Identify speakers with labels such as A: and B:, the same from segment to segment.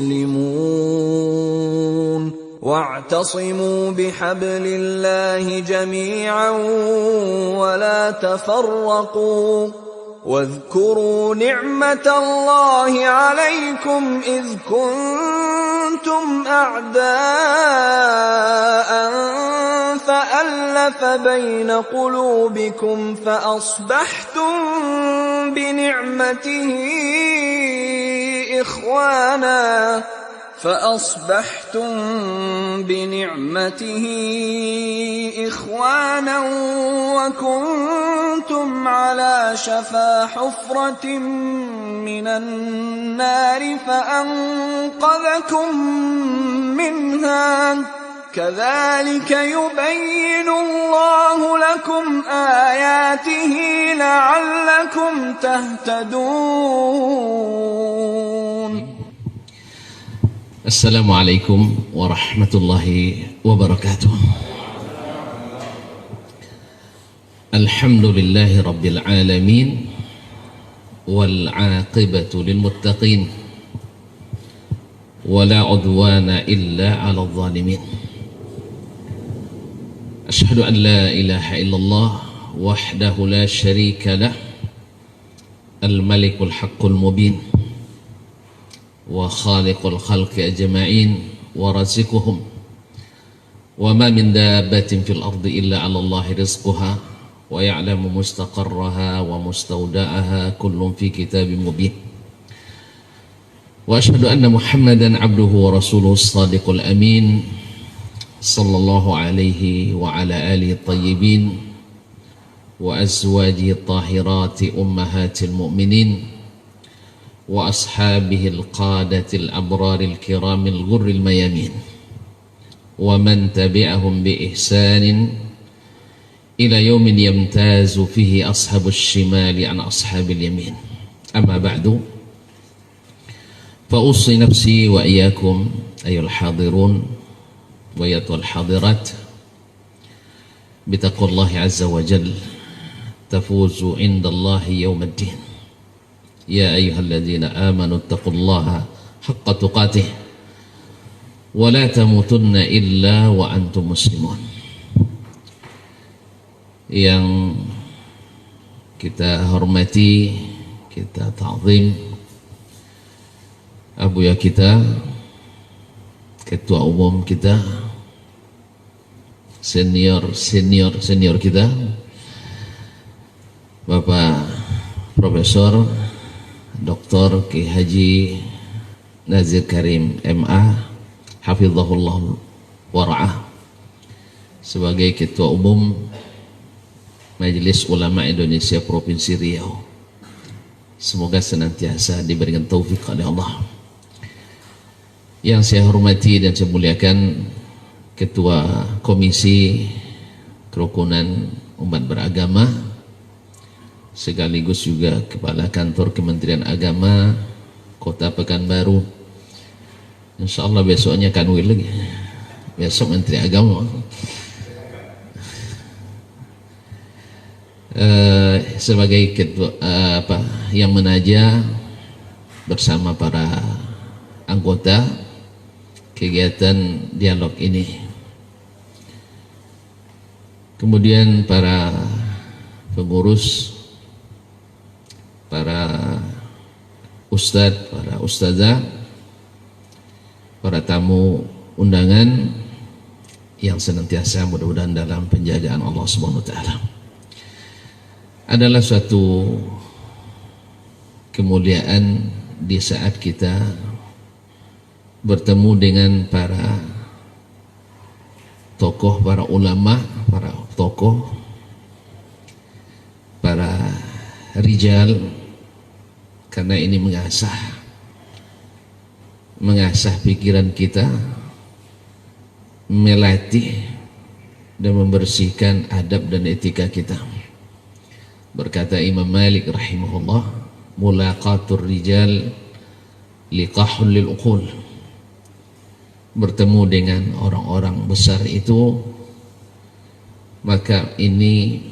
A: مسلمون واعتصموا بحبل الله جميعا ولا تفرقوا واذكروا نعمة الله عليكم إذ كنتم أعداء فألف بين قلوبكم فأصبحتم بنعمته إخوانا وكنتم على شفا حفرة من النار فأنقذكم منها كذلك يبين الله لكم آياته لعلكم تهتدون.
B: Assalamualaikum warahmatullahi wabarakatuh. Alhamdulillahi rabbil alamin wal aqibatu lil muttaqin wala udwana illa 'alal zalimin. Ashhadu an la ilaha illallah wahdahu la syarika lah al-malikul haqqul mubin wa khaliqul khalqi ajma'in wa razikuhum wa ma min dabbatin fil ardi illa 'ala Allahi rizquha wa ya'lamu mustaqarraha wa mustawda'aha kullun fi kitabin mubin. Wa asyhadu anna Muhammadan 'abduhu wa rasuluhu as-sadiqul amin sallallahu alaihi wa ala alihi at-tayyibin wa azwajihi at-tahirati ummahatil mu'minin wa ashabihil qadatil abraril kiramil ghurril mayamin wa man tabi'ahum bi ihsanin ila yaumin yamtazu fihi ashabus shimali an ashabil yamin. Amma ba'du, fa ussi nafsi wa iyyakum ayyuhal hadirun wa ayyatuhal hadirat bitaqwallahi azza wa jalla tafuzu indallahi yawmiddin. Ya ayyuhalladzina amanu taqullaha haqqa tuqatih wa la tamutunna illa wa antum muslimun. Yang kita hormati, kita ta'zim abuya kita, ketua umum kita, senior kita, Bapak Profesor Dr. Ki Haji Nazir Karim MA hafizahullah wara'ah, sebagai Ketua Umum Majelis Ulama Indonesia Provinsi Riau. Semoga senantiasa diberikan taufik oleh Allah. Yang saya hormati dan saya muliakan Ketua Komisi Kerukunan Umat Beragama sekaligus juga Kepala Kantor Kementerian Agama Kota Pekanbaru. Insyaallah besoknya Kanwil lagi, besok Menteri Agama. Sebagai ketua yang menaja bersama para anggota kegiatan dialog ini, kemudian para pengurus, para ustadz, para ustazah, para tamu undangan yang senantiasa mudah-mudahan dalam penjagaan Allah Subhanahu wa taala. Adalah suatu kemuliaan di saat kita bertemu dengan para tokoh, para ulama, para tokoh, para rijal, karena ini mengasah pikiran kita, melatih dan membersihkan adab dan etika kita. Berkata Imam Malik rahimahullah, mulaqatur rijal liqahul lil uqul. Bertemu dengan orang-orang besar itu, maka ini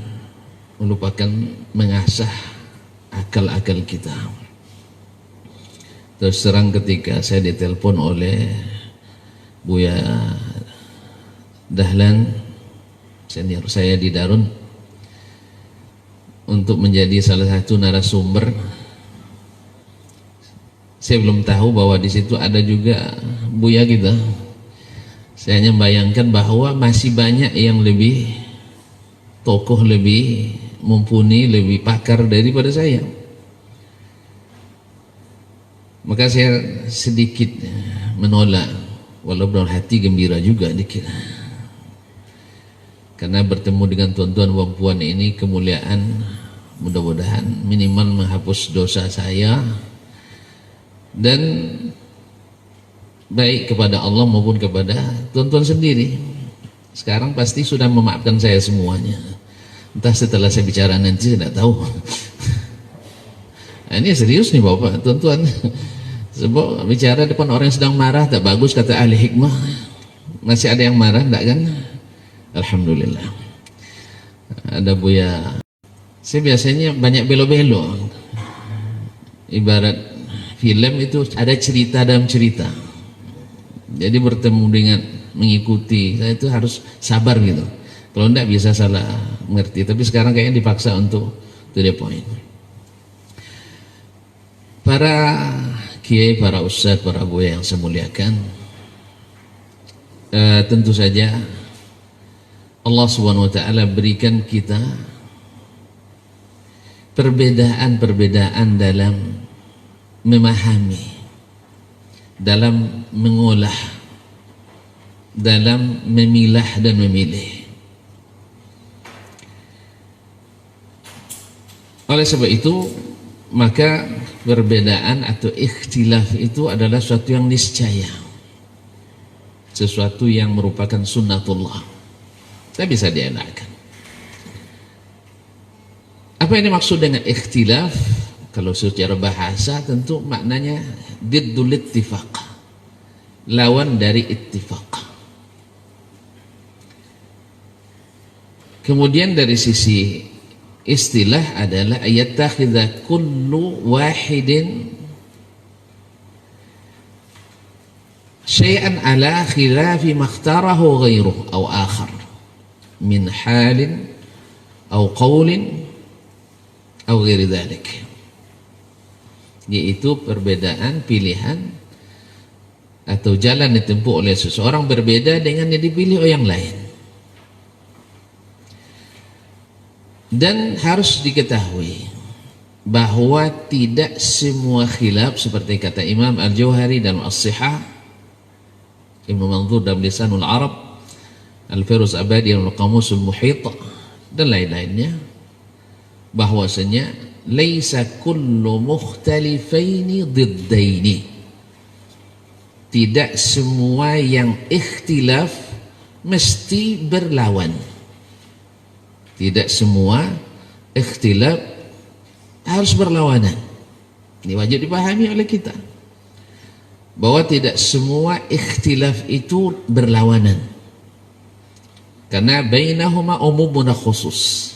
B: merupakan mengasah akal-akal kita. Terus terang ketika saya ditelepon oleh Buya Dahlan, senior saya di Darun, untuk menjadi salah satu narasumber. Saya belum tahu bahwa di situ ada juga Buya kita. Saya hanya membayangkan bahwa masih banyak yang lebih tokoh, lebih mumpuni, lebih pakar daripada saya. Maka saya sedikit menolak, walaupun hati gembira juga dikit. Karena bertemu dengan tuan-tuan dan puan ini kemuliaan, mudah-mudahan minimal menghapus dosa saya dan baik kepada Allah maupun kepada tuan-tuan sendiri. Sekarang pasti sudah memaafkan saya semuanya. Entah setelah saya bicara nanti, saya tidak tahu. Nah, ini serius nih Bapak, tuan-tuan. Sebab bicara depan orang yang sedang marah tak bagus, kata ahli hikmah. Masih ada yang marah, tak kan? Alhamdulillah. Ada Buya. Saya biasanya banyak belo-belo. Ibarat film itu ada cerita dalam cerita. Jadi bertemu dengan mengikuti, saya itu harus sabar gitu. Kalau enggak bisa salah mengerti. Tapi sekarang kayaknya dipaksa untuk to the point. Para kiai, para ustadz, para buya yang saya muliakan, tentu saja Allah Subhanahu wa ta'ala berikan kita perbedaan-perbedaan dalam memahami, dalam mengolah, dalam memilah dan memilih. Oleh sebab itu, maka perbedaan atau ikhtilaf itu adalah sesuatu yang niscaya, sesuatu yang merupakan sunnatullah, tak bisa dielakkan. Apa yang dimaksud dengan ikhtilaf? Kalau secara bahasa tentu maknanya diddul ittifaq, lawan dari ittifaq. Kemudian dari sisi istilah adalah ayattakhidha kullu wahidin syai'an ala khilafi makhtarahu ghairuh aw akhar min halin aw qawlin aw ghairi dhalik, yaitu perbedaan pilihan atau jalan ditempuh oleh seseorang berbeda dengan yang dipilih oleh yang lain. Dan harus diketahui bahwa tidak semua khilaf seperti kata Imam Al-Jauhari dalam As-Sihah, Ibnu Manzur dalam Lisanul Arab, Al-Firuz Abadi dalam Qamusul Muhit dan lain-lainnya, bahwasanya laisa kullu mukhtalifaini diddaini, tidak semua yang ikhtilaf mesti berlawan. Tidak semua ikhtilaf harus berlawanan. Ini wajib dipahami oleh kita, bahwa tidak semua ikhtilaf itu berlawanan, karena bainahuma umumun khusus.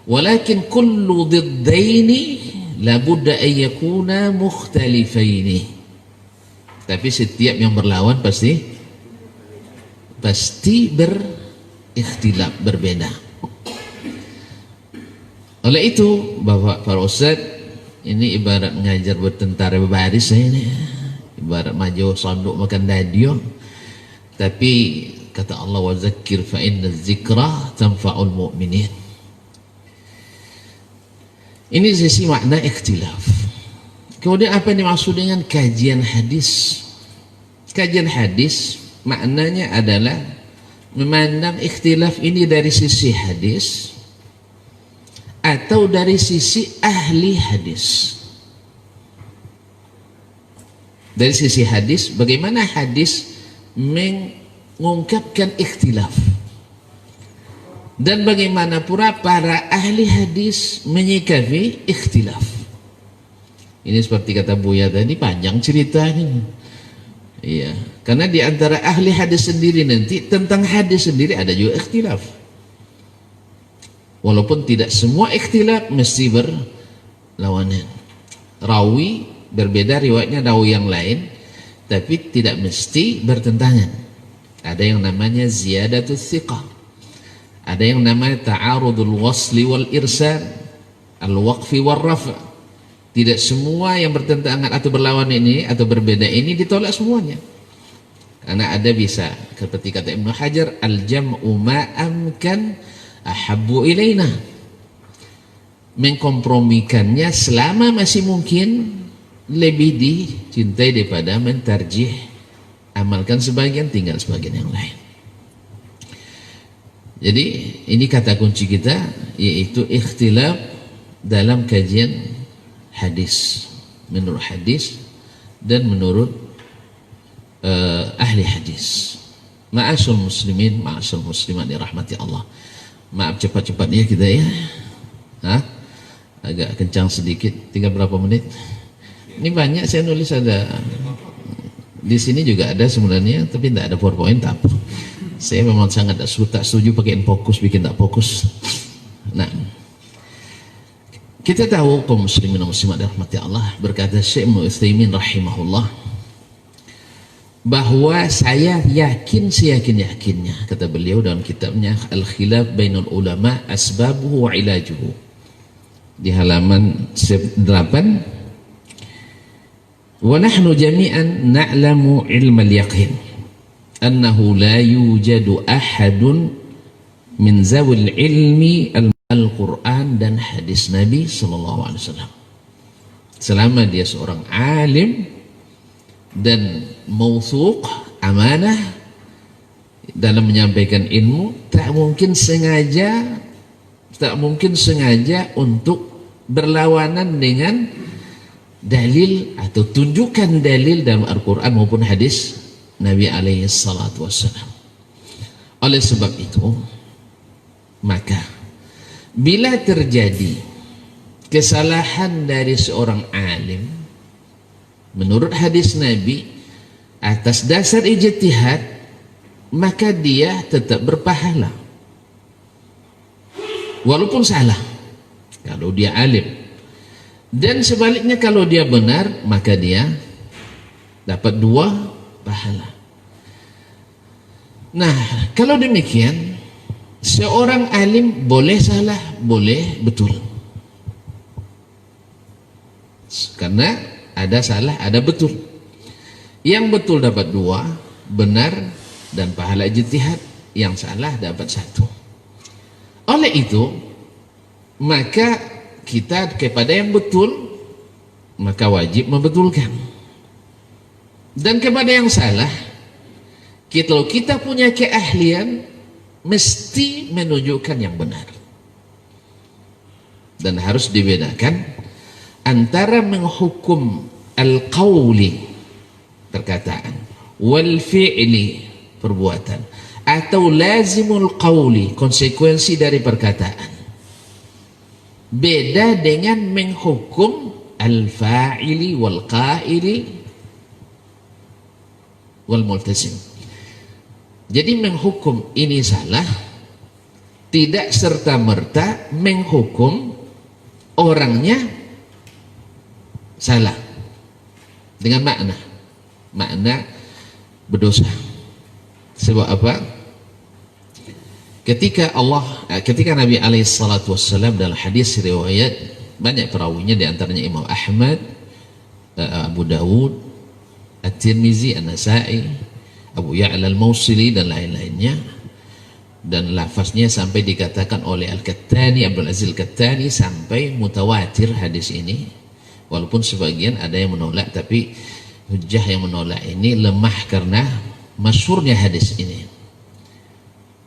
B: Walakin kullu diddaini labudda an yakuna mukhtalifaini. Tapi setiap yang berlawan pasti berikhtilaf, berbeda. Oleh itu, Bapak para Ustaz, ini ibarat mengajar buat tentara berbaris saya ini, ibarat maju sonduk makan dadio. Tapi kata Allah, wa zakkir fa inna dzikra tanfa'ul mu'minin. Ini sisi makna ikhtilaf. Kemudian apa yang dimaksud dengan kajian hadis? Kajian hadis maknanya adalah memandang ikhtilaf ini dari sisi hadis atau dari sisi ahli hadis. Dari sisi hadis, bagaimana hadis mengungkapkan ikhtilaf, dan bagaimana pula para ahli hadis menyikapi ikhtilaf. Ini seperti kata Buya tadi, panjang ceritanya. Iya, karena di antara ahli hadis sendiri nanti tentang hadis sendiri ada juga ikhtilaf. Walaupun tidak semua ikhtilaf mesti berlawanan. Rawi berbeda riwayatnya rawi yang lain, tapi tidak mesti bertentangan. Ada yang namanya ziyadatul thiqah, ada yang namanya ta'arudul wasli wal irsal, al-waqfi wal rafa. Tidak semua yang bertentangan atau berlawan ini atau berbeda ini ditolak semuanya. Karena ada bisa, seperti kata Ibnu Hajar, al-jam'u ma amkan ahabbu ilaina. Mengkompromikannya selama masih mungkin lebih dicintai daripada mentarjih, amalkan sebagian, tinggal sebagian yang lain. Jadi ini kata kunci kita, yaitu ikhtilaf dalam kajian hadis, menurut hadis dan menurut ahli hadis. Ma'asyul muslimin, ma'asyul muslimat dirahmati Allah. Maaf cepat-cepatnya kita ya. Agak kencang sedikit. Tinggal berapa menit? Ini banyak saya nulis, ada di sini juga ada sebenarnya, tapi tidak ada PowerPoint. Tak apa. Saya memang sangat tak setuju pakai fokus, bikin tak fokus. Nah, kita tahu kaum muslimin dan muslimat dirahmati Allah, berkata Syekh Ibnu Utsaimin rahimahullah, bahwa saya yakin seyakin-yakinnya, kata beliau dalam kitabnya Al-Khilaf Bainul Ulama Asbabuhu wa Ilajuhu, di halaman 8, wa nahnu jami'an na'lamu ilmal yaqin annahu la yujadu ahadun min zawil ilmi al-Quran dan hadis Nabi sallallahu alaihi wasallam. Selama dia seorang alim dan mawthuq, amanah dalam menyampaikan ilmu, tak mungkin sengaja untuk berlawanan dengan dalil atau tunjukkan dalil dalam Al-Quran maupun hadis Nabi alaihi salatu wassalam. Oleh sebab itu, maka bila terjadi kesalahan dari seorang alim menurut hadis Nabi atas dasar ijtihad, maka dia tetap berpahala walaupun salah kalau dia alim, dan sebaliknya kalau dia benar maka dia dapat 2 pahala. Nah, kalau demikian seorang alim boleh salah, boleh betul, karena ada salah, ada betul. Yang betul dapat 2, benar dan pahala ijtihad. Yang salah dapat 1. Oleh itu, maka kita kepada yang betul, maka wajib membetulkan. Dan kepada yang salah, kalau kita punya keahlian, mesti menunjukkan yang benar. Dan harus dibedakan antara menghukum al-qawli, perkataan, wal fi'li, perbuatan, atau lazimul qawli, konsekuensi dari perkataan. Beda dengan menghukum al-fa'ili wal qaili wal multazim. Jadi menghukum ini salah tidak serta-merta menghukum orangnya salah dengan makna berdosa. Sebab apa? Ketika Nabi alaihi salatu wassalam dalam hadis riwayat banyak perawinya, di antaranya Imam Ahmad, Abu Dawud, At-Tirmizi, An-Nasai, Abu Ya'la Al-Mawsili dan lain-lainnya, dan lafaznya sampai dikatakan oleh Al-Kattani, Abdul Aziz Al-Kattani, sampai mutawatir hadis ini. Walaupun sebagian ada yang menolak, tapi hujjah yang menolak ini lemah karena masyhurnya hadis ini,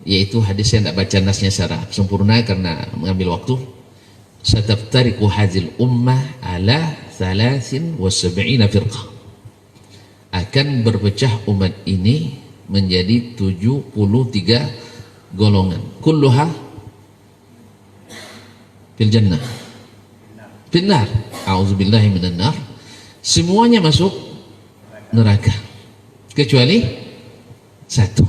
B: yaitu hadis yang tidak baca nasnya secara sempurna karena mengambil waktu. Sataftariqu hadhil ummah ala 73 firqah, akan berpecah umat ini menjadi 73 golongan. Kulluha fil jannah, finnar, a'udzubillahi minan nar. Semuanya masuk neraka kecuali 1.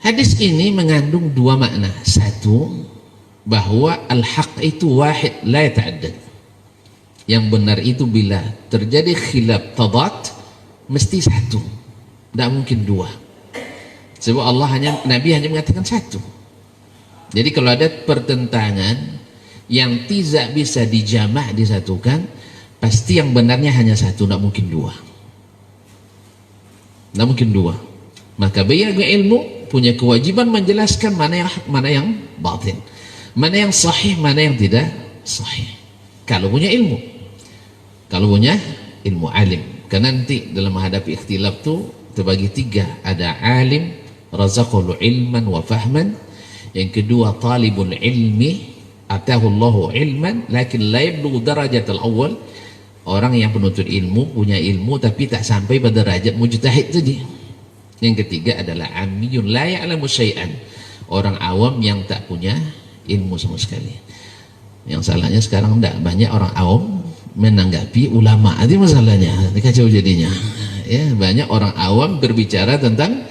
B: Hadis ini mengandung 2 makna. 1, bahwa al-haq itu wahid la yata'addad, Yang benar itu bila terjadi khilaf tadat mesti satu, tidak mungkin dua. Sebab Nabi hanya mengatakan satu. Jadi kalau ada pertentangan yang tidak bisa dijamak disatukan, pasti yang benarnya hanya satu, tidak mungkin dua. Tidak mungkin dua. Maka banyak ilmu punya kewajiban menjelaskan mana yang hak, mana yang batin, mana yang sahih, mana yang tidak sahih. Kalau punya ilmu, alim. Karena nanti dalam menghadapi ikhtilaf itu terbagi tiga. Ada alim, razaqahu ilman wa fahman. Yang kedua talibul ilmi, atahullahu ilman lakin la yablughu darajatal awal. Orang yang penuntut ilmu, punya ilmu tapi tak sampai pada derajat mujtahid tadi. Yang ketiga adalah amiyun la ya'lamu syai'an, orang awam yang tak punya ilmu sama sekali. Yang salahnya sekarang tidak banyak orang awam menanggapi ulama, itu masalahnya, ini kacau jadinya ya. Banyak orang awam berbicara tentang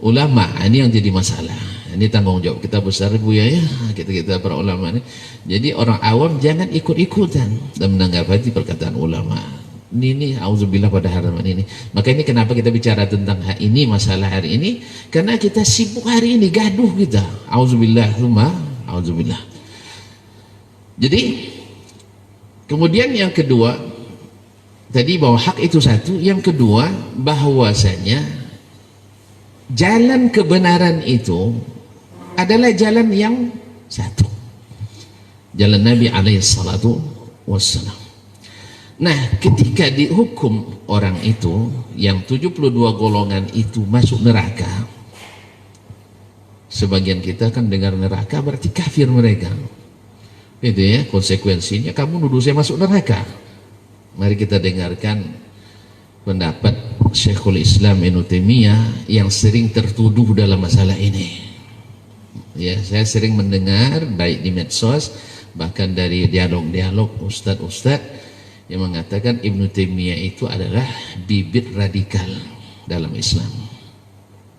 B: ulama, ini yang jadi masalah. Ini tanggung jawab kita besar Bu ya, kita para ulama ini. Jadi orang awam jangan ikut-ikutan dan menanggapi perkataan ulama. Ini auzubillah pada harapan ini. Maka ini kenapa kita bicara tentang hal ini, masalah hari ini, karena kita sibuk hari ini, gaduh kita. Auzubillah, auzubillah. Jadi kemudian yang kedua tadi bahwa hak itu satu, yang kedua bahwasanya jalan kebenaran itu adalah jalan yang satu, jalan Nabi alaihi salatu wassalam. Nah, ketika dihukum orang itu yang 72 golongan itu masuk neraka, sebagian kita kan dengar neraka berarti kafir mereka. Itu ya konsekuensinya, kamu nuduh saya masuk neraka. Mari kita dengarkan pendapat Syekhul Islam Ibnu Taimiyah yang sering tertuduh dalam masalah ini. Ya, saya sering mendengar baik di medsos bahkan dari dialog-dialog ustadz-ustadz yang mengatakan Ibnu Taimiyah itu adalah bibit radikal dalam Islam.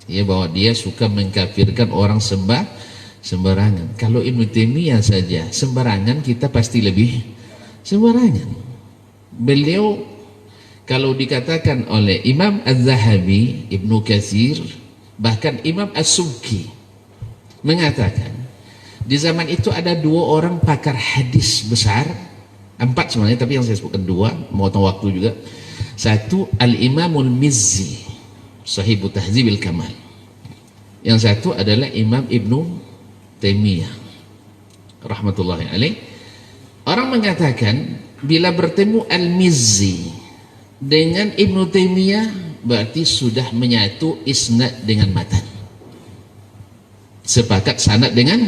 B: Ya, bahwa dia suka mengkafirkan orang sembarangan. Kalau Ibnu Taimiyah saja sembarangan, kita pasti lebih sembarangan. Beliau kalau dikatakan oleh Imam Az-Zahabi, Ibnu Katsir, bahkan Imam As-Subki mengatakan di zaman itu ada dua orang pakar hadis besar, empat sebenarnya tapi yang saya sebutkan dua, memotong waktu juga. Satu Al-Imamul Mizzi, Sahibu Tahdzibil Kamal. Yang satu adalah Imam Ibnu Taimiyah rahmatullahi alaih. Orang mengatakan bila bertemu Al-Mizzi dengan Ibnu Taimiyah berarti sudah menyatu isnad dengan matan, sepakat sanad dengan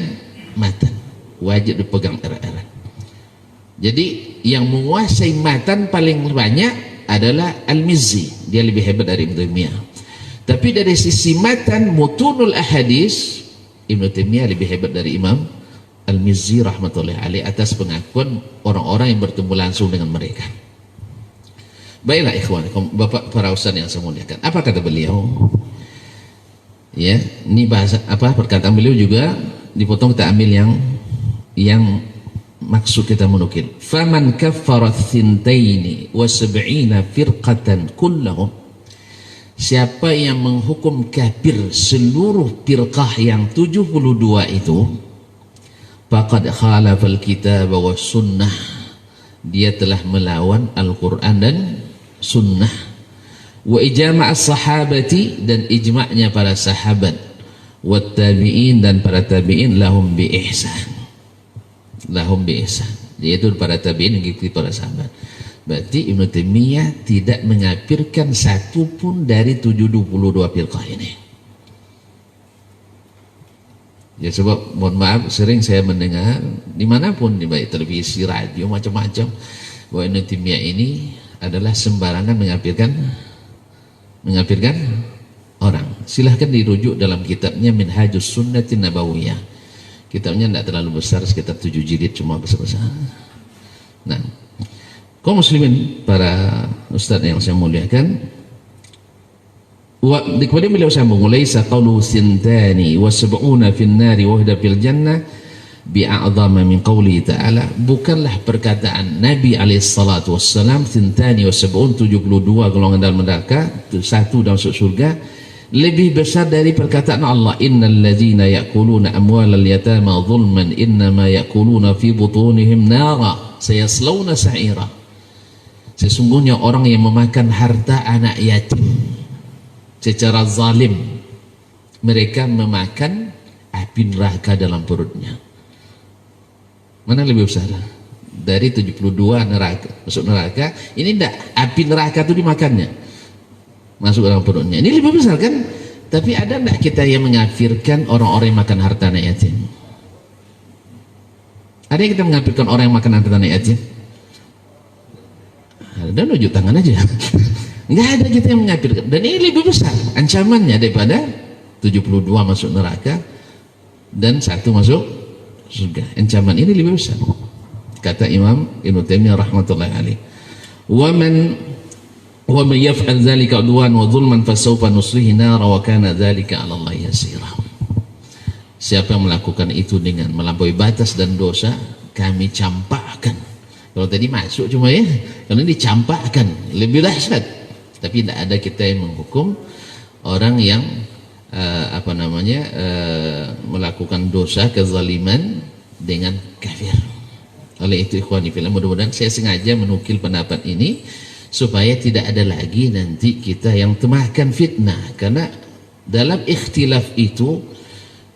B: matan, wajib dipegang erat-erat. Jadi yang menguasai matan paling banyak adalah Al-Mizzi, dia lebih hebat dari Ibnu Taimiyah. Tapi dari sisi matan mutunul ahadis, Ibnu Taimiyah lebih hebat dari Imam Al-Mizzi rahmatullahi alaih atas pengakuan orang-orang yang bertemu langsung dengan mereka. Baiklah ikhwan, Bapak para ustaz yang saya muliakan, apa kata beliau? Ya, ini bahasa apa perkataan beliau juga dipotong, kita ambil yang maksud kita menukil. Faman kaffara thintaini wa sab'ina firqatan kullahum, siapa yang menghukum kafir seluruh firqah yang 72 itu, faqad khalafal kitab wa sunnah, dia telah melawan Al-Quran dan sunnah, wa ijma' as-sahabati, dan ijma'nya para sahabat, wa tabi'in, dan para tabi'in, lahum bi ihsan, yaitu para tabi'in mengikuti para sahabat. Berarti Ibnu Taimiyah tidak mengkafirkan satu pun dari 72 firqah ini. Ya, sebab mohon maaf sering saya mendengar dimanapun, di baik televisi, radio, macam-macam, bahwa Ibnu Taimiyah ini adalah sembarangan mengkafirkan orang. Silahkan dirujuk dalam kitabnya Minhajus Sunnatin Nabawiyah. Kitabnya tidak terlalu besar, sekitar 7 jilid, cuma besar-besar. Nah, kaum muslimin para ustaz yang saya muliakan, kemudian beliau sambung, laisa qawlu sintani wa sab'una fin nari wa wahda fil jannah bi'a'dhama min qawli ta'ala, bukanlah perkataan Nabi alaihissalatu wassalam thintani wa sab'un, 72 golongan dalam neraka, satu dalam masuk surga, lebih besar dari perkataan Allah, innal ladzina ya'kuluna amwalal yatama zulman innama ya'kuluna fi butunihim nara sayaslawna sa'ira. Sesungguhnya orang yang memakan harta anak yatim secara zalim, mereka memakan api neraka dalam perutnya. Mana lebih besar? Dari 72 neraka, masuk neraka, ini enggak, api neraka itu dimakannya, masuk dalam perutnya. Ini lebih besar kan? Tapi ada enggak kita yang mengafirkan orang-orang yang makan harta anak yatim? Ada yang kita mengafirkan orang yang makan harta anak yatim? Ada, nunjuk tangan aja. Enggak ada kita yang mengafirkan. Dan ini lebih besar ancamannya daripada 72 masuk neraka dan satu masuk surga. Ancaman ini lebih besar, kata Imam Ibnu Taimiyah rahmatullahi alaih. Wa man yaf'al dzalika udwan wa dhulman fasawfa nuslihi nara wa kana dzalika 'ala Allah yasira. Siapa yang melakukan itu dengan melampaui batas dan dosa, kami campakkan. Kalau tadi masuk cuma ya, kalau ini dicampakkan, lebih dahsyat. Tapi tidak ada kita yang menghukum orang yang melakukan dosa kezaliman dengan kafir. Oleh itu ikhwani fillah, mudah-mudahan saya sengaja menukil pendapat ini supaya tidak ada lagi nanti kita yang temahkan fitnah, karena dalam ikhtilaf itu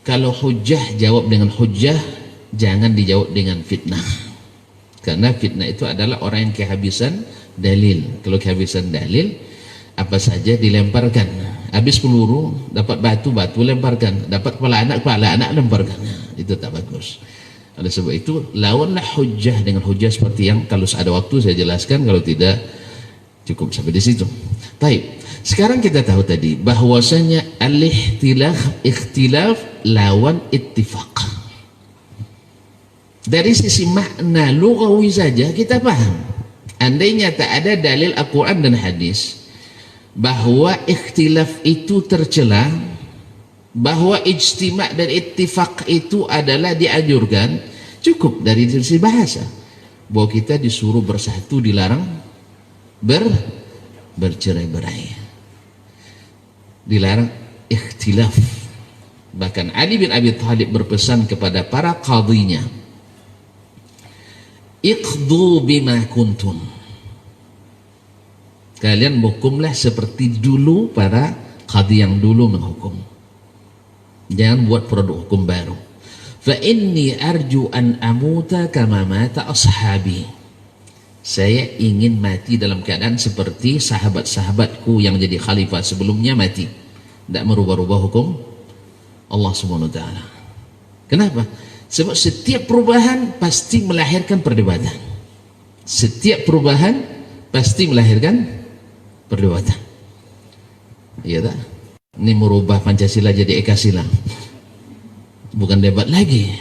B: kalau hujjah jawab dengan hujjah, jangan dijawab dengan fitnah, karena fitnah itu adalah orang yang kehabisan dalil. Kalau kehabisan dalil, apa saja dilemparkan. Habis peluru, dapat batu lemparkan, dapat kepala anak lemparkan. Itu tak bagus. Oleh sebab itu, lawanlah hujjah dengan hujjah seperti yang kalau ada waktu saya jelaskan, kalau tidak cukup sampai di situ. Baik. Sekarang kita tahu tadi bahwasanya ikhtilaf lawan ittifaq. Dari sisi makna lughawi saja kita paham. Andainya tak ada dalil Al-Quran dan hadis bahwa ikhtilaf itu tercela, bahwa ijtima' dan ittifaq itu adalah dianjurkan, cukup dari sisi bahasa bahwa kita disuruh bersatu, dilarang bercerai-berai, dilarang ikhtilaf. Bahkan Ali bin Abi Thalib berpesan kepada para qadhinya, iqdu bima kuntum, kalian hukumlah seperti dulu para qadhi yang dulu menghukum, jangan buat produk hukum baru. Fa inni arju an amuta kama mata ashabi, saya ingin mati dalam keadaan seperti sahabat-sahabatku yang jadi khalifah sebelumnya mati, tidak merubah-rubah hukum Allah Subhanahu wa taala. Kenapa? Sebab setiap perubahan pasti melahirkan perdebatan. Setiap perubahan pasti melahirkan perdebatan. Iya tak? Ini merubah Pancasila jadi Ekasila, bukan debat lagi,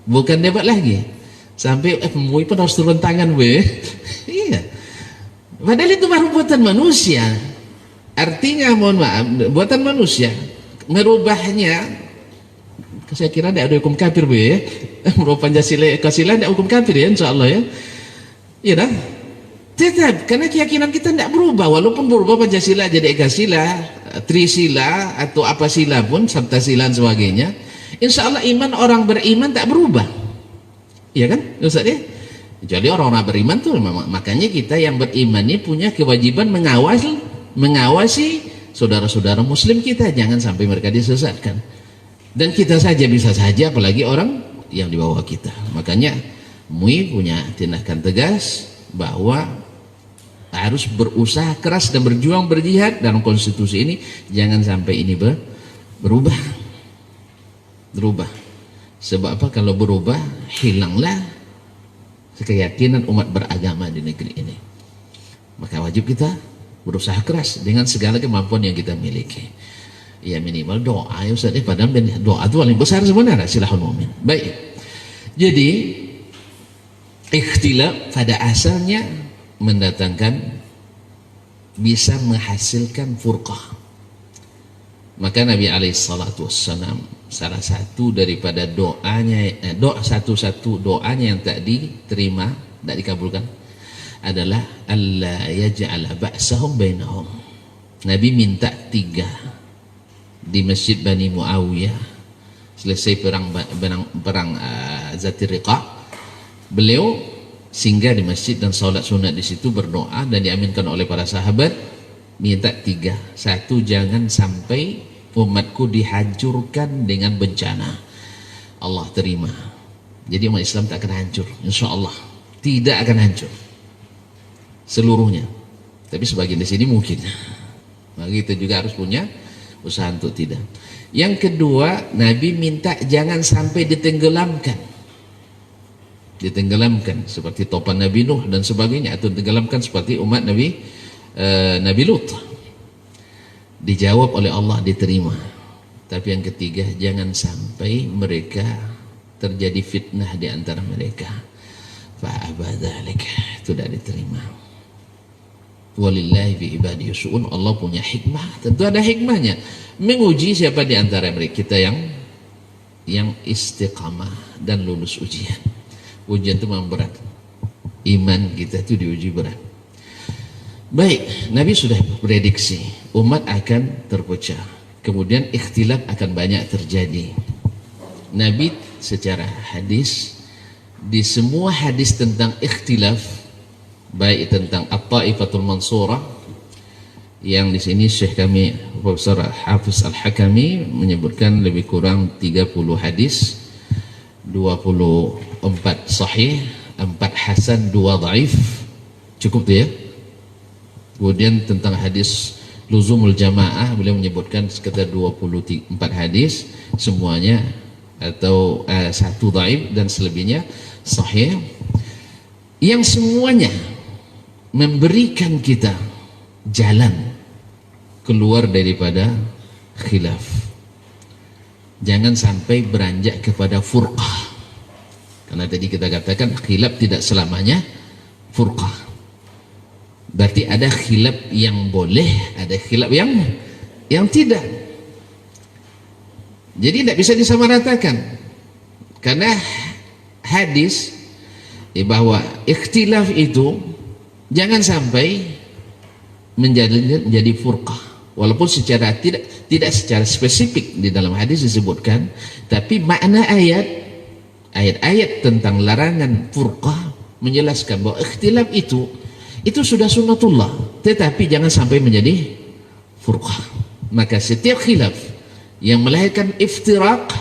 B: bukan debat lagi. Sampai MUI pun harus turun tangan, iya. Padahal itu baru buatan manusia. Artinya mohon maaf, buatan manusia. Merubahnya, saya kira tidak ada hukum kafir, ya. Merubah Pancasila Ekasila tidak hukum kafir, ya, insya Allah, ya. Iya dah. Tetap, karena keyakinan kita tidak berubah, walaupun berubah Pancasila jadi Ekasila, Trisila, atau apa sila pun, Sabtasila dan sebagainya. Insya Allah iman orang beriman tak berubah, iya kan Ustaz ya? Kecuali orang-orang beriman tuh, makanya kita yang beriman ini punya kewajiban mengawasi saudara-saudara muslim kita, jangan sampai mereka disesatkan. Dan kita saja bisa saja, apalagi orang yang di bawah kita. Makanya MUI punya tindakan tegas bahwa harus berusaha keras dan berjuang, berjihad dalam konstitusi ini, jangan sampai ini berubah. Sebab apa? Kalau berubah, hilanglah keyakinan umat beragama di negeri ini. Maka wajib kita berusaha keras dengan segala kemampuan yang kita miliki. Ya minimal doa, ya Ustaz, padahal doa itu paling besar sebenarnya, silahul mu'min. Baik. Jadi ikhtilaf pada asalnya mendatangkan, bisa menghasilkan furqah. Maka Nabi alaihissalatu wassalam salah satu daripada doanya, doanya yang tak diterima, tak dikabulkan adalah alla yaj'ala ba'sahum bainahum. Nabi minta 3 di Masjid Bani Muawiyah selesai perang Zatir Riqah. Beliau singgah di masjid dan salat sunat di situ, berdoa dan diaminkan oleh para sahabat. Minta 3. 1, jangan sampai umatku dihancurkan dengan bencana. Allah terima. Jadi umat Islam tak akan hancur, insya Allah tidak akan hancur seluruhnya, tapi sebagian di sini mungkin. Nah, kita juga harus punya usaha untuk tidak. Yang kedua, Nabi minta jangan sampai ditenggelamkan seperti topan Nabi Nuh dan sebagainya, atau tenggelamkan seperti umat Nabi Lut. Dijawab oleh Allah, diterima. Tapi yang ketiga, jangan sampai mereka terjadi fitnah di antara mereka. Fa'abadzalik, itu tidak diterima. Walillahi fi ibadihi syu'un. Allah punya hikmah, tentu ada hikmahnya menguji siapa di antara mereka kita yang istiqamah dan lulus ujian. Ujian itu memang berat, iman kita itu diuji berat. Baik, Nabi sudah prediksi umat akan terpecah, kemudian ikhtilaf akan banyak terjadi. Nabi secara hadis, di semua hadis tentang ikhtilaf, baik tentang At-Taifatul Mansurah, yang di sini Syekh kami Profesor Hafiz Al-Hakami menyebutkan lebih kurang 30 hadis, 24 sahih, 4 hasan, 2 dhaif, cukup tuh ya. Kemudian tentang hadis luzumul jamaah, beliau menyebutkan sekitar 24 hadis, semuanya atau 1 dhaif dan selebihnya sahih, yang semuanya memberikan kita jalan keluar daripada khilaf. Jangan sampai beranjak kepada furqah, karena tadi kita katakan khilaf tidak selamanya furqah. Berarti ada khilaf yang boleh, ada khilaf yang tidak. Jadi tidak bisa disamaratakan, karena hadis bahwa ikhtilaf itu jangan sampai menjadi furqah, walaupun secara tidak secara spesifik di dalam hadis disebutkan, tapi makna ayat tentang larangan furqah menjelaskan bahwa ikhtilaf itu sudah sunnatullah, tetapi jangan sampai menjadi furqah. Maka setiap khilaf yang melahirkan iftiraq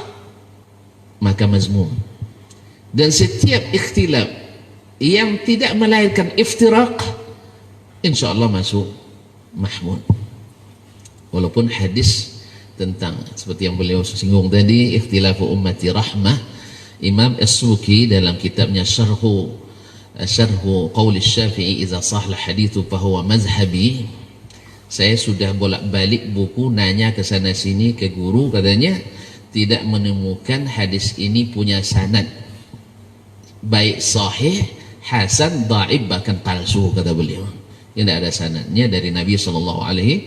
B: maka mazmum, dan setiap ikhtilaf yang tidak melahirkan iftiraq insyaallah masuk mahmud. Walaupun hadis tentang seperti yang beliau singgung tadi, ikhtilafu ummati rahmah, Imam As-Suki dalam kitabnya Syarhu Qaul Syafi'i idza sahla hadithu fahuwa mazhabi. Saya sudah bolak-balik buku, nanya ke sana sini ke guru, katanya tidak menemukan hadis ini punya sanad baik sahih, hasan, dhaif, bahkan palsu, kata beliau. Tidak ada sanadnya dari Nabi sallallahu alaihi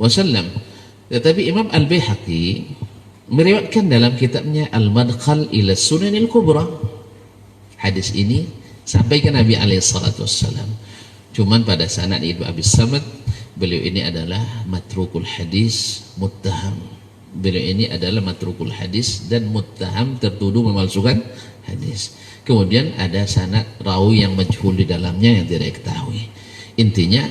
B: wasallam. Tetapi Imam Al-Baihaqi meriwayatkan dalam kitabnya Al-Madkhal ila Sunanil Kubra, hadis ini sampai ke Nabi alaihi salatu wassalam. Cuman pada sanad Ibnu Abi Samad, beliau ini adalah matrukul hadis, muttaham. Beliau ini adalah matrukul hadis dan muttaham, tertuduh memalsukan hadis. Kemudian ada sanad rawi yang majhul di dalamnya yang tidak diketahui. Intinya,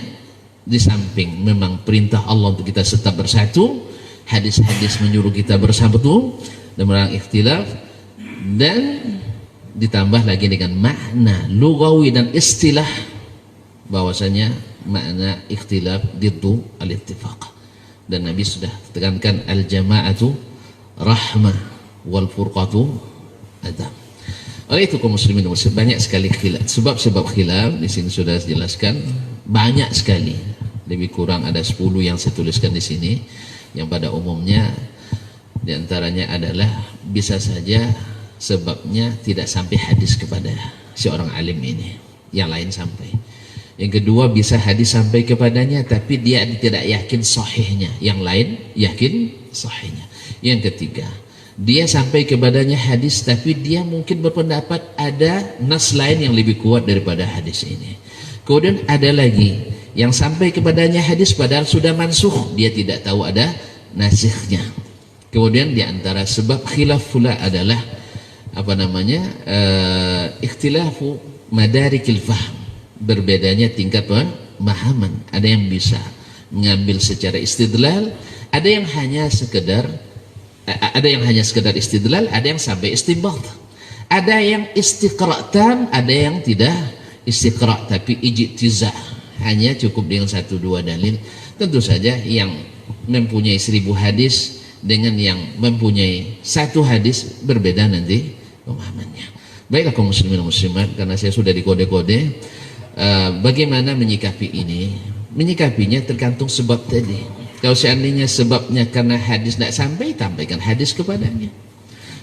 B: di samping memang perintah Allah untuk kita tetap bersatu, hadis-hadis menyuruh kita bersatu dan melarang ikhtilaf, dan ditambah lagi dengan makna lugawi dan istilah bahwasanya makna ikhtilaf diddu al-ittifaq. Dan Nabi sudah tekankan al-jama'atu rahmah wal furqatu adam. Oleh itu kaum muslimin dan muslimat, banyak sekali khilaf. Sebab-sebab khilaf di sini sudah dijelaskan banyak sekali. Lebih kurang ada 10 yang saya tuliskan di sini, yang pada umumnya diantaranya adalah bisa saja sebabnya tidak sampai hadis kepada si orang alim ini, yang lain sampai. Yang kedua, bisa hadis sampai kepadanya tapi dia tidak yakin sahihnya, yang lain yakin sahihnya. Yang ketiga, dia sampai kepadanya hadis, tapi dia mungkin berpendapat ada nas lain yang lebih kuat daripada hadis ini. Kemudian ada lagi yang sampai kepadanya hadis padahal sudah mansuh, dia tidak tahu ada nasikhnya. Kemudian di antara sebab khilaf pula adalah ikhtilafu madarikil fahm, berbedanya tingkat pemahaman. Ada yang bisa mengambil secara istidlal, ada yang hanya sekedar istidlal, ada yang sampai istinbat, ada yang istiqra' tam, ada yang tidak istiqra' tapi ijtizah, hanya cukup dengan 1-2 dalil. Tentu saja yang mempunyai 1000 hadis dengan yang mempunyai 1 hadis berbeda nanti pemahamannya. Baiklah kaum muslimin dan muslimat, karena saya sudah dikode-kode, bagaimana menyikapi ini? Menyikapinya tergantung sebab tadi. Kalau seandainya sebabnya karena hadis tidak sampai, sampaikan hadis kepadanya.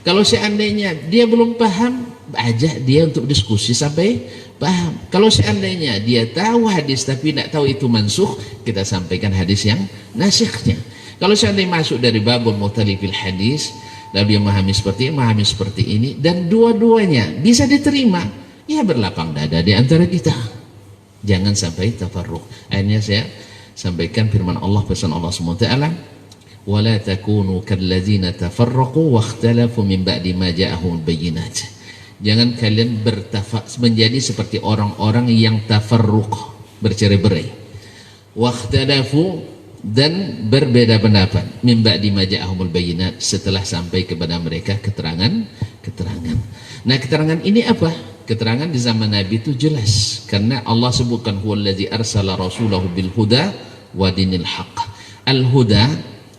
B: Kalau seandainya dia belum paham, ajak dia untuk diskusi sampai paham. Kalau seandainya dia tahu hadis tapi tidak tahu itu mansuh, kita sampaikan hadis yang nasikhnya. Kalau seandainya masuk dari babul mukhtalifil hadis, lalu dia memahami seperti ini, dan dua-duanya bisa diterima, ya berlapang dada di antara kita. Jangan sampai tafarruq. Akhirnya saya sampaikan firman Allah, pesan Allah SWT, wala takunu kalladzina tafarraqu wakhtalafu min ba'di ma ja'ahumul bayyinat. Jangan kalian menjadi seperti orang-orang yang tafarruq, bercerai-berai, wakhtalafu, dan berbeda pendapat, min ba'di ma ja'ahumul bayyinat, setelah sampai kepada mereka keterangan. Nah, keterangan ini apa? Keterangan di zaman Nabi itu jelas, karena Allah sebutkan huwallazi arsala rasulahu bil huda wa dinil haqq. Al huda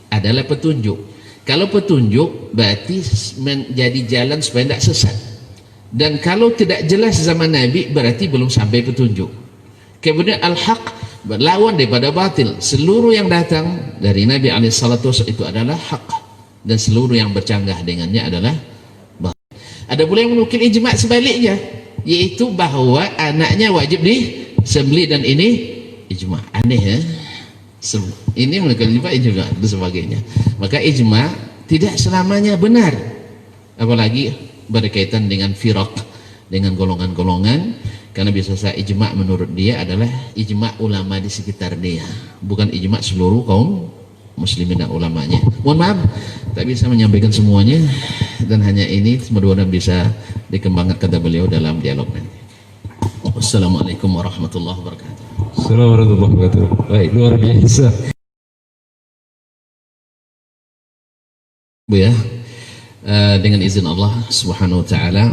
B: adalah petunjuk. Kalau petunjuk berarti menjadi jalan supaya tidak sesat. Dan kalau tidak jelas zaman Nabi berarti belum sampai petunjuk. Kemudian al haqq berlawan daripada batil. Seluruh yang datang dari Nabi alaihissalam itu adalah haq, dan seluruh yang bercanggah dengannya adalah batil. Ada pula yang menukil ijma' sebaliknya, yaitu bahwa anaknya wajib disembelih, dan ini ijma'. Aneh ya, ini menukil ijma' dan sebagainya. Maka ijma' tidak selamanya benar, apalagi berkaitan dengan firaq, dengan golongan-golongan, karena biasa ijma' menurut dia adalah ijma' ulama di sekitar dia, bukan ijma' seluruh kaum muslimin dan ulamanya. Mohon maaf, tak bisa menyampaikan semuanya, dan hanya ini mudah-mudahan bisa dikembangkan kata beliau dalam dialog nanti. Wassalamualaikum warahmatullahi wabarakatuh.
C: Assalamualaikum warahmatullahi wabarakatuh. Baik, luar biasa.
B: Bu ya, dengan izin Allah Subhanahu wa taala,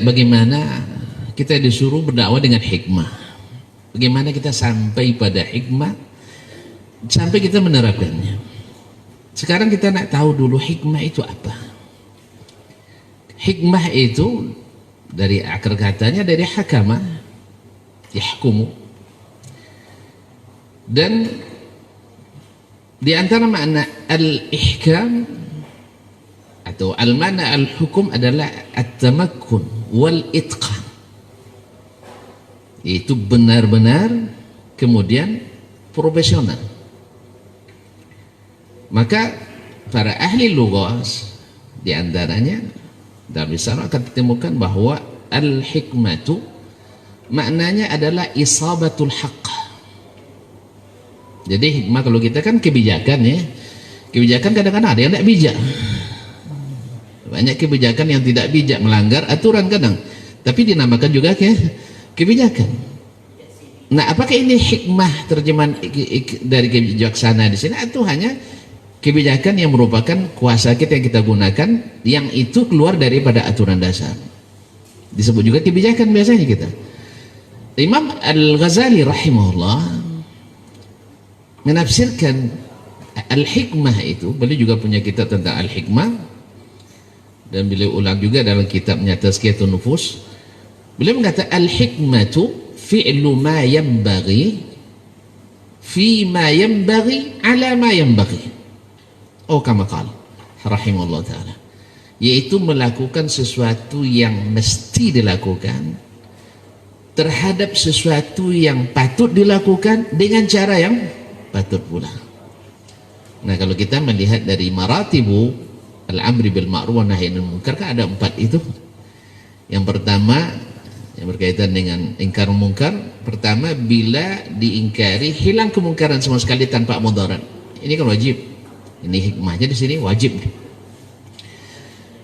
B: bagaimana kita disuruh berdakwah dengan hikmah. Bagaimana kita sampai pada hikmah sampai kita menerapkannya. Sekarang kita nak tahu dulu hikmah itu apa. Hikmah itu dari akar katanya dari hakama, yahkumu, dan di antara makna al-ihkam atau al-makna al-hukum adalah at-tamakkun wal-itqan, itu benar-benar kemudian profesional. Maka para ahli lughas di antaranya dalam risalah akan ditemukan bahwa al-hikmatu maknanya adalah isabatul haqq. Jadi hikmah kalau kita kan kebijakan ya, kebijakan kadang-kadang ada yang tidak bijak, banyak kebijakan yang tidak bijak, melanggar aturan kadang, tapi dinamakan juga kebijakan. Nah, apakah ini hikmah terjemahan dari kebijaksanaan di sini, atau hanya kebijakan yang merupakan kuasa kita yang kita gunakan, yang itu keluar daripada aturan dasar? Disebut juga kebijakan biasanya kita. Imam Al-Ghazali rahimahullah menafsirkan al-hikmah itu, beliau juga punya kitab tentang al-hikmah, dan beliau ulang juga dalam kitabnya Tazkiyatun Nufus. Beliau mengatakan al-hikmatu fi'lu ma yanbaghi fi ma yanbaghi ala ma yanbaghi. Oh, kama qala rahimahullah ta'ala, yaitu melakukan sesuatu yang mesti dilakukan terhadap sesuatu yang patut dilakukan dengan cara yang patut pula. Nah, kalau kita melihat dari maratibu al-amri bil ma'ruf wa nahyi anil munkar kan ada 4 itu. Yang pertama yang berkaitan dengan ingkar munkar, pertama bila diingkari hilang kemungkaran sama sekali tanpa mudarat. Ini kan wajib. Ini hikmahnya di sini wajib.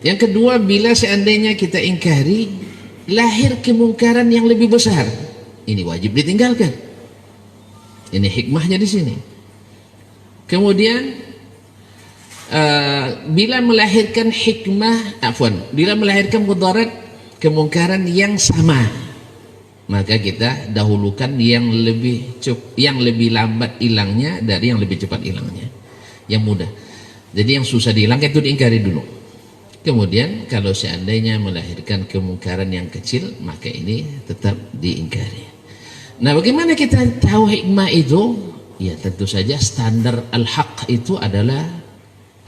B: Yang kedua, bila seandainya kita ingkari lahir kemungkaran yang lebih besar, ini wajib ditinggalkan. Ini hikmahnya di sini. Kemudian bila melahirkan bila melahirkan mudarat kemungkaran yang sama, maka kita dahulukan yang lebih lambat hilangnya dari yang lebih cepat hilangnya, yang mudah. Jadi yang susah dihilangkan itu diingkari dulu. Kemudian kalau seandainya melahirkan kemungkaran yang kecil, maka ini tetap diingkari. Nah, bagaimana kita tahu hikmah itu? Ya tentu saja standar al-haq itu adalah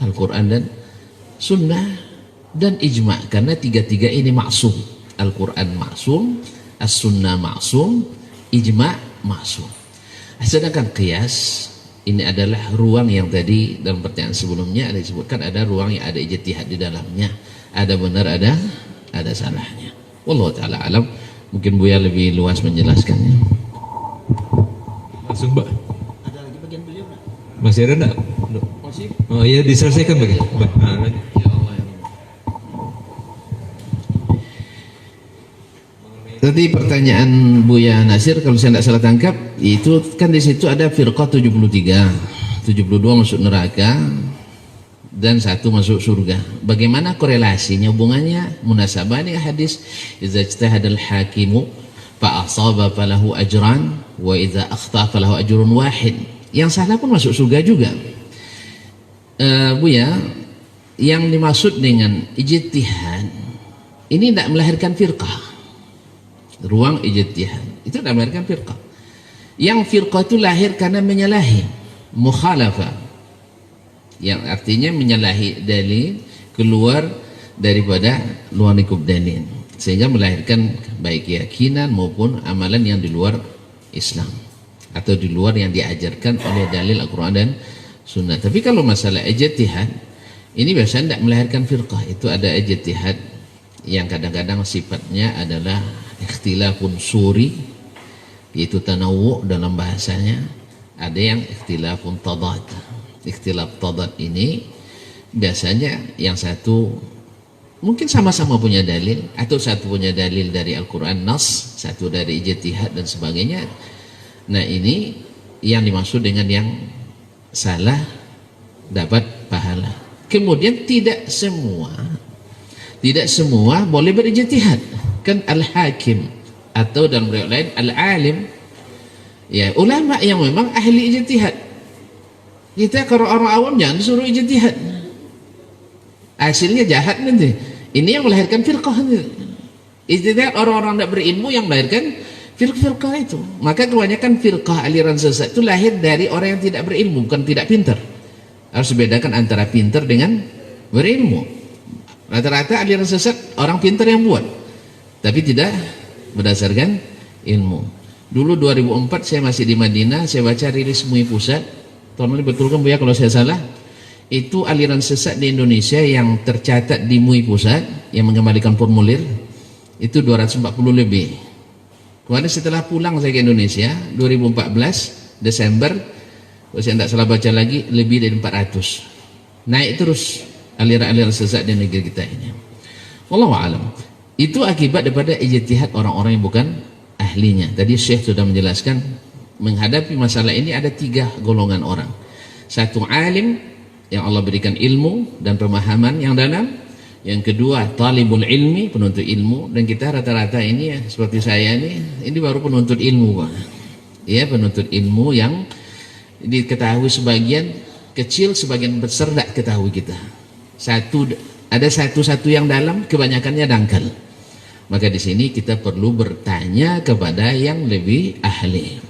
B: Al-Quran dan Sunnah dan ijma', karena tiga-tiga ini maksum. Al-Quran maksum, As-Sunnah maksum, ijma' maksum. Sedangkan qiyas ini adalah ruang yang tadi dalam pertanyaan sebelumnya ada disebutkan, ada ruang yang ada ijtihad di dalamnya, ada benar, ada salahnya. Wallahu taala alam. Mungkin Buya lebih luas menjelaskannya.
C: Langsung, Mbak.
A: Ada lagi bagian beliau enggak?
C: Masih ada enggak?
A: Masih.
C: Oh iya, diselesaikan Mbak. Nah,
B: Ya Allah, ya Allah. Tadi pertanyaan Buya Nasir, kalau saya tidak salah tangkap, itu kan di situ ada firqah 73, 72 masuk neraka dan 1 masuk surga. Bagaimana korelasinya, hubungannya, munasabah dengan hadis idza ijtahadal hakimu fa asaba falahu ajran wa idza akhta falahu ajrun wahid. Yang salah pun masuk surga juga. Buya, yang dimaksud dengan ijtihad ini tidak melahirkan firqah. Ruang ijtihad itu tidak melahirkan firqah. Yang firqah itu lahir karena menyalahi, mukhalafah, yang artinya menyalahi dalil, keluar daripada luar lingkup dalil, sehingga melahirkan baik keyakinan maupun amalan yang di luar Islam atau di luar yang diajarkan oleh dalil Al-Quran dan Sunnah. Tapi kalau masalah ijtihad ini biasanya tidak melahirkan firqah. Itu ada ijtihad yang kadang-kadang sifatnya adalah ikhtilafun suri, yaitu tanawu dalam bahasanya. Ada yang ikhtilafun tadad. Ikhtilaf tadad ini biasanya yang satu mungkin sama-sama punya dalil, atau satu punya dalil dari Al-Quran nas, satu dari ijtihad dan sebagainya. Nah, ini yang dimaksud dengan yang salah dapat pahala. Kemudian tidak semua boleh berijtihad. Kan al-hakim atau dalam riwayat lain al-alim, ya ulama yang memang ahli ijtihad. Kita kalau orang awam jangan disuruh ijtihad, hasilnya jahat nanti. Ini yang melahirkan firqah. Ijtihad orang-orang tidak berilmu yang melahirkan firqah itu. Maka kebanyakan firqah aliran sesat itu lahir dari orang yang tidak berilmu, bukan tidak pintar. Harus dibedakan antara pintar dengan berilmu. Rata-rata aliran sesat orang pintar yang buat, tapi tidak berdasarkan ilmu. Dulu 2004 saya masih di Madinah, saya baca rilis MUI pusat. Tolong betulkan Bu ya kalau saya salah. Itu aliran sesat di Indonesia yang tercatat di MUI pusat yang mengembalikan formulir itu 240 lebih. Kemudian setelah pulang saya ke Indonesia 2014 Desember, kalau saya tidak salah baca lagi, lebih dari 400. Naik terus aliran-aliran sesat di negeri kita ini. Wallahu a'lam. Itu akibat daripada ijtihad orang-orang yang bukan ahlinya. Tadi Syekh sudah menjelaskan, menghadapi masalah ini ada 3 golongan orang. Satu, alim yang Allah berikan ilmu dan pemahaman yang dalam. Yang kedua, talibul ilmi, penuntut ilmu. Dan kita rata-rata ini ya, seperti saya ini baru penuntut ilmu, Pak. Ya, penuntut ilmu yang diketahui sebagian kecil, sebagian besar tidak ketahui kita. Ada satu yang dalam, kebanyakannya dangkal. Maka di sini kita perlu bertanya kepada yang lebih ahli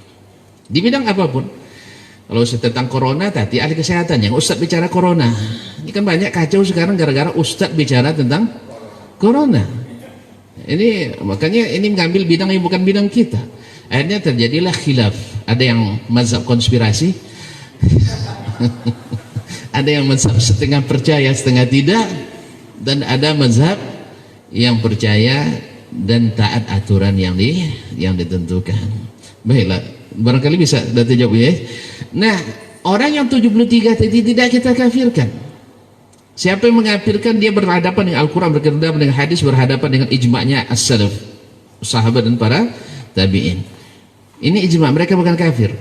B: di bidang apapun. Kalau tentang corona tadi ahli kesehatan, yang ustadz bicara corona. Ini kan banyak kacau sekarang gara-gara ustadz bicara tentang corona. Ini makanya ini mengambil bidang yang bukan bidang kita. Akhirnya terjadilah khilaf. Ada yang mazhab konspirasi, Ada yang mazhab setengah percaya setengah tidak, dan ada mazhab yang percaya dan taat aturan yang ditentukan. Baiklah, barangkali bisa data jawab ya. Nah, orang yang 73 tadi tidak kita kafirkan. Siapa yang mengkafirkan, dia berhadapan dengan Al-Quran, berhadapan dengan hadis, berhadapan dengan ijma'nya as-salaf, sahabat dan para tabi'in. Ini ijma', mereka bukan kafir.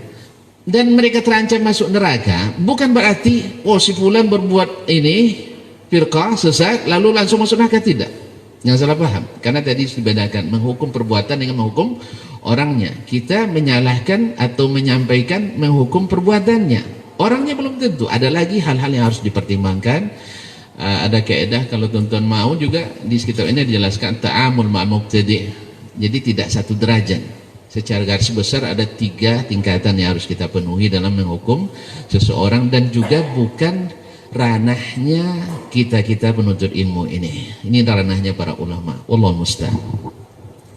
B: Dan mereka terancam masuk neraka, bukan berarti si fulan berbuat ini firqah sesat lalu langsung masuk neraka, tidak. Yang salah paham, karena tadi dibedakan menghukum perbuatan dengan menghukum orangnya. Kita menyalahkan atau menyampaikan menghukum perbuatannya, orangnya belum tentu. Ada lagi hal-hal yang harus dipertimbangkan. Ada kaidah, kalau tuan-tuan mau juga di sekitar ini dijelaskan ta'amul ma'al mubtadi'. Jadi tidak satu derajat. Secara garis besar ada 3 tingkatan yang harus kita penuhi dalam menghukum seseorang, dan juga bukan ranahnya kita penuntut ilmu ini. Ini ranahnya para ulama. Wallahu musta'an.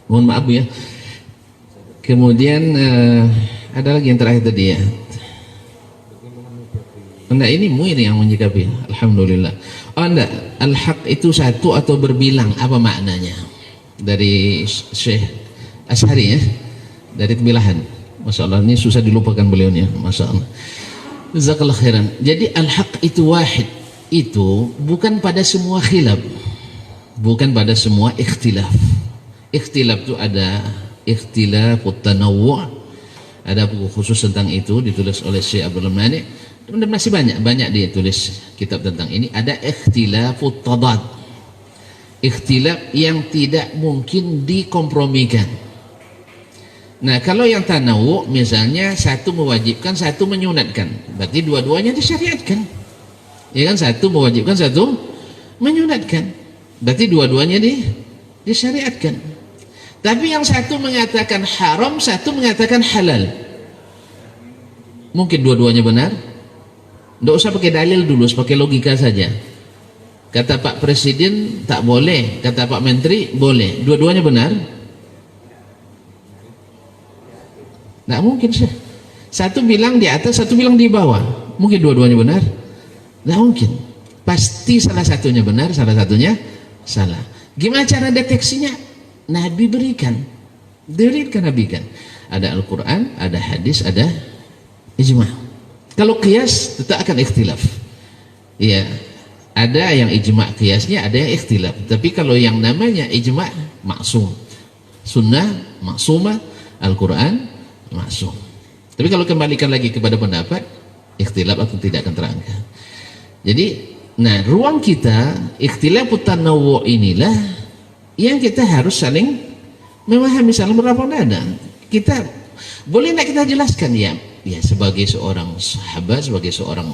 B: Mohon maaf ya. Kemudian ada lagi yang terakhir tadi ya. Enggak, ini yang menyikapi. Alhamdulillah. Oh enggak, al-haq itu satu atau berbilang, apa maknanya? Dari Syekh Ashari ya, dari Temilahan. Masya Allah, ini susah dilupakan beliaunya. Masya Allah. Jazakallah khairan. Jadi al-haq itu wahid, itu bukan pada semua khilaf, bukan pada semua ikhtilaf. Ikhtilaf itu ada ikhtilafut tanawwu', ada buku khusus tentang itu ditulis oleh Syekh Abdul Mani, dan masih banyak ditulis kitab tentang ini. Ada ikhtilafut tadad, ikhtilaf yang tidak mungkin dikompromikan. Nah, kalau yang tanawu misalnya satu mewajibkan, satu menyunatkan, berarti dua-duanya disyariatkan. Ya kan, satu mewajibkan, satu menyunatkan, berarti dua-duanya disyariatkan. Tapi yang satu mengatakan haram, satu mengatakan halal. Mungkin dua-duanya benar? Tidak usah pakai dalil dulu, pakai logika saja. Kata Pak Presiden tak boleh, kata Pak Menteri boleh. Dua-duanya benar? Tidak mungkin sih. Satu bilang di atas, satu bilang di bawah. Mungkin dua-duanya benar? Tidak mungkin. Pasti salah satunya benar, salah satunya salah. Gimana cara deteksinya? Nabi berikan. Nabi kan. Ada Al-Quran, ada hadis, ada ijma'. Kalau qiyas tetap akan ikhtilaf. Ya, ada yang ijma' qiyasnya, ada yang ikhtilaf. Tapi kalau yang namanya ijma' maksum, sunnah maksumah, Al-Quran maksum. Tapi kalau kembalikan lagi kepada pendapat, ikhtilaf atau tidak akan terangkat. Jadi, nah ruang kita ikhtilafut tanawwu' inilah yang kita harus saling memahami, saling berapa. Kita boleh nak kita jelaskan ya sebagai seorang sahabat, sebagai seorang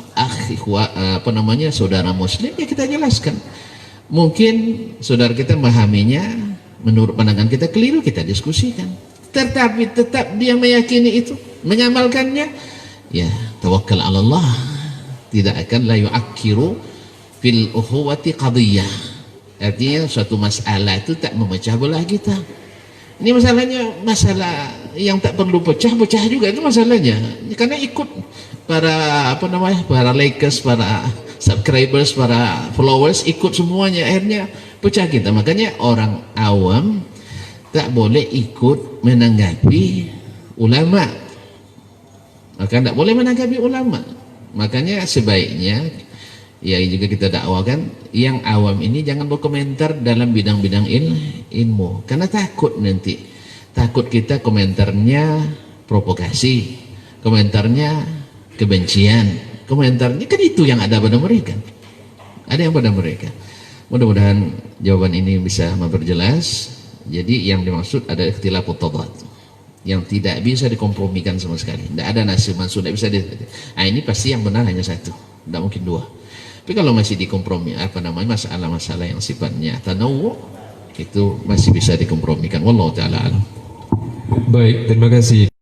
B: saudara muslim, ya kita jelaskan. Mungkin saudara kita memahaminya menurut pandangan kita keliru, kita diskusikan. Tetapi tetap dia meyakini itu, mengamalkannya, ya tawakkal 'ala Allah, tidak akan la yu'akkiru fil ukhuwati qadiyah. Artinya suatu masalah itu tak memecah belah kita. Ini masalahnya masalah yang tak perlu pecah juga, itu masalahnya. Karena ikut para likers, para subscribers, para followers, ikut semuanya, akhirnya pecah kita. Makanya orang awam tak boleh ikut menanggapi ulama. Maka tak boleh menanggapi ulama. Makanya sebaiknya ya juga kita dakwakan yang awam ini jangan berkomentar dalam bidang-bidang ilmu, karena takut kita komentarnya provokasi, komentarnya kebencian, komentarnya kan itu yang ada pada mereka, Mudah-mudahan jawaban ini bisa memperjelas. Jadi yang dimaksud ada ikhtilafut tadad yang tidak bisa dikompromikan sama sekali, tidak ada nasib mansur, tidak bisa ini pasti yang benar hanya satu, tidak mungkin dua. Tapi kalau masih dikompromi masalah-masalah yang sifatnya tanawwu, itu masih bisa dikompromikan. Wallahu ta'ala alam.
C: Baik, terima kasih.